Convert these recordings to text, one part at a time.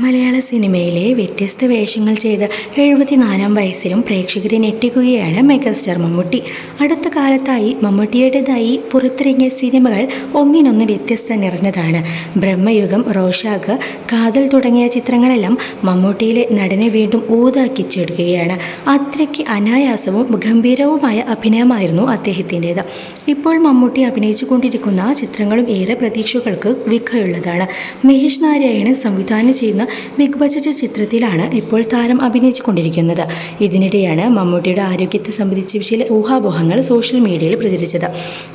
മലയാള സിനിമയിലെ വ്യത്യസ്ത വേഷങ്ങൾ ചെയ്ത് 74-ാം വയസ്സിലും പ്രേക്ഷകരെ ഞെട്ടിക്കുകയാണ് മെഗാസ്റ്റാർ മമ്മൂട്ടി. അടുത്ത കാലത്തായി മമ്മൂട്ടിയുടേതായി പുറത്തിറങ്ങിയ സിനിമകൾ ഒന്നിനൊന്ന് വ്യത്യസ്ത നിറഞ്ഞതാണ്. ബ്രഹ്മയുഗം, റോഷാക്ക്, കാതൽ തുടങ്ങിയ ചിത്രങ്ങളെല്ലാം മമ്മൂട്ടിയിലെ നടനെ വീണ്ടും ഊതാക്കിച്ചെടുക്കുകയാണ്. അത്രയ്ക്ക് അനായാസവും ഗംഭീരവുമായ അഭിനയമായിരുന്നു അദ്ദേഹത്തിൻ്റേത്. ഇപ്പോൾ മമ്മൂട്ടി അഭിനയിച്ചു കൊണ്ടിരിക്കുന്ന ചിത്രങ്ങളും ഏറെ പ്രതീക്ഷകൾക്ക് വിഘയുള്ളതാണ്. മഹേഷ് നാരായണൻ സംവിധാനം ചെയ്യുന്ന ബിഗ് ബജറ്റ് ചിത്രത്തിലാണ് ഇപ്പോൾ താരം അഭിനയിച്ചു കൊണ്ടിരിക്കുന്നത്. ഇതിനിടെയാണ് മമ്മൂട്ടിയുടെ ആരോഗ്യത്തെ സംബന്ധിച്ച് ചില ഊഹാപോഹങ്ങൾ സോഷ്യൽ മീഡിയയിൽ പ്രചരിച്ചത്.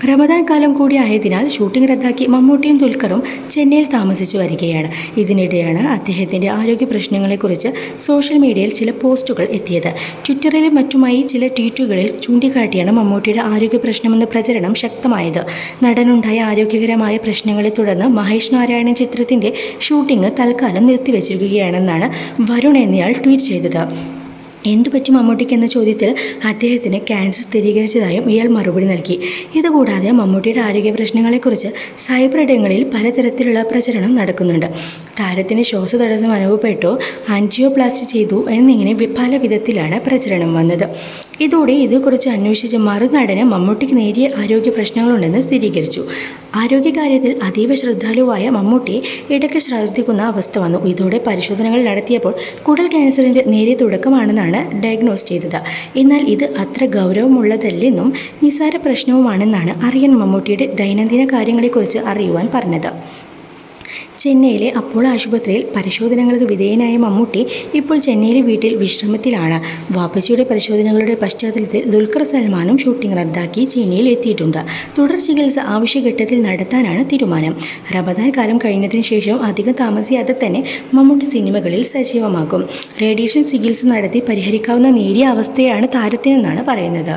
റമദാൻ കാലം കൂടി ആയതിനാൽ ഷൂട്ടിംഗ് റദ്ദാക്കി മമ്മൂട്ടിയും ദുൽഖറും ചെന്നൈയിൽ താമസിച്ചു വരികയാണ്. ഇതിനിടെയാണ് അദ്ദേഹത്തിൻ്റെ ആരോഗ്യ പ്രശ്നങ്ങളെക്കുറിച്ച് സോഷ്യൽ മീഡിയയിൽ ചില പോസ്റ്റുകൾ എത്തിയത്. ട്വിറ്ററിലും മറ്റുമായി ചില ട്വീറ്റുകളിൽ ചൂണ്ടിക്കാട്ടിയാണ് മമ്മൂട്ടിയുടെ ആരോഗ്യ പ്രശ്നമെന്ന പ്രചരണം ശക്തമായത്. നടനുണ്ടായ ആരോഗ്യകരമായ പ്രശ്നങ്ങളെ തുടർന്ന് മഹേഷ് നാരായണൻ ചിത്രത്തിൻ്റെ ഷൂട്ടിംഗ് തൽക്കാലം നിർത്തിവച്ചിരിക്കുകയാണെന്നാണ് വരുൺ എന്നയാൾ ട്വീറ്റ് ചെയ്തത്. എന്തുപറ്റി മമ്മൂട്ടിക്ക് എന്ന ചോദ്യത്തിൽ അദ്ദേഹത്തിന് ക്യാൻസർ സ്ഥിരീകരിച്ചതായും ഇയാൾ മറുപടി നൽകി. ഇതുകൂടാതെ മമ്മൂട്ടിയുടെ ആരോഗ്യ പ്രശ്നങ്ങളെക്കുറിച്ച് സൈബർ ഇടങ്ങളിൽ പലതരത്തിലുള്ള പ്രചരണം നടക്കുന്നുണ്ട്. താരത്തിന് ശ്വാസതടസ്സം അനുഭവപ്പെട്ടു, ആൻജിയോപ്ലാസ്റ്റി ചെയ്തു എന്നിങ്ങനെ പല വിധത്തിലാണ് പ്രചരണം വന്നത്. ഇതോടെ ഇതേക്കുറിച്ച് അന്വേഷിച്ച മറുനടന് മമ്മൂട്ടിക്ക് നേരിയ ആരോഗ്യ പ്രശ്നങ്ങളുണ്ടെന്ന് സ്ഥിരീകരിച്ചു. ആരോഗ്യകാര്യത്തിൽ അതീവ ശ്രദ്ധാലുവായ മമ്മൂട്ടിയെ ഇടയ്ക്ക് ശ്രദ്ധിക്കുന്ന അവസ്ഥ വന്നു. ഇതോടെ പരിശോധനകൾ നടത്തിയപ്പോൾ കുടൽ ക്യാൻസറിൻ്റെ നേരിയ തുടക്കമാണെന്നാണ് ഡയഗ്നോസ് ചെയ്തത്. എന്നാൽ ഇത് അത്ര ഗൗരവമുള്ളതല്ലെന്നും നിസ്സാര പ്രശ്നവുമാണെന്നാണ് അറിയാൻ മമ്മൂട്ടിയുടെ ദൈനംദിന കാര്യങ്ങളെക്കുറിച്ച് അറിയുവാൻ പറഞ്ഞത്. ചെന്നൈയിലെ അപ്പോളോ ആശുപത്രിയിൽ പരിശോധനകൾക്ക് വിധേയനായ മമ്മൂട്ടി ഇപ്പോൾ ചെന്നൈയിലെ വീട്ടിൽ വിശ്രമത്തിലാണ്. വാപ്പച്ചിയുടെ പരിശോധനകളുടെ പശ്ചാത്തലത്തിൽ ദുൽഖർ സൽമാനും ഷൂട്ടിംഗ് റദ്ദാക്കി ചെന്നൈയിൽ എത്തിയിട്ടുണ്ട്. തുടർ ചികിത്സ ആവശ്യഘട്ടത്തിൽ നടത്താനാണ് തീരുമാനം. റമദാൻ കാലം കഴിഞ്ഞതിന് ശേഷം അധികം താമസിയാതെ തന്നെ മമ്മൂട്ടി സിനിമകളിൽ സജീവമാകും. റേഡിയേഷൻ ചികിത്സ നടത്തി പരിഹരിക്കാവുന്ന നേരിയ അവസ്ഥയാണ് താരത്തിനെന്നാണ് പറയുന്നത്.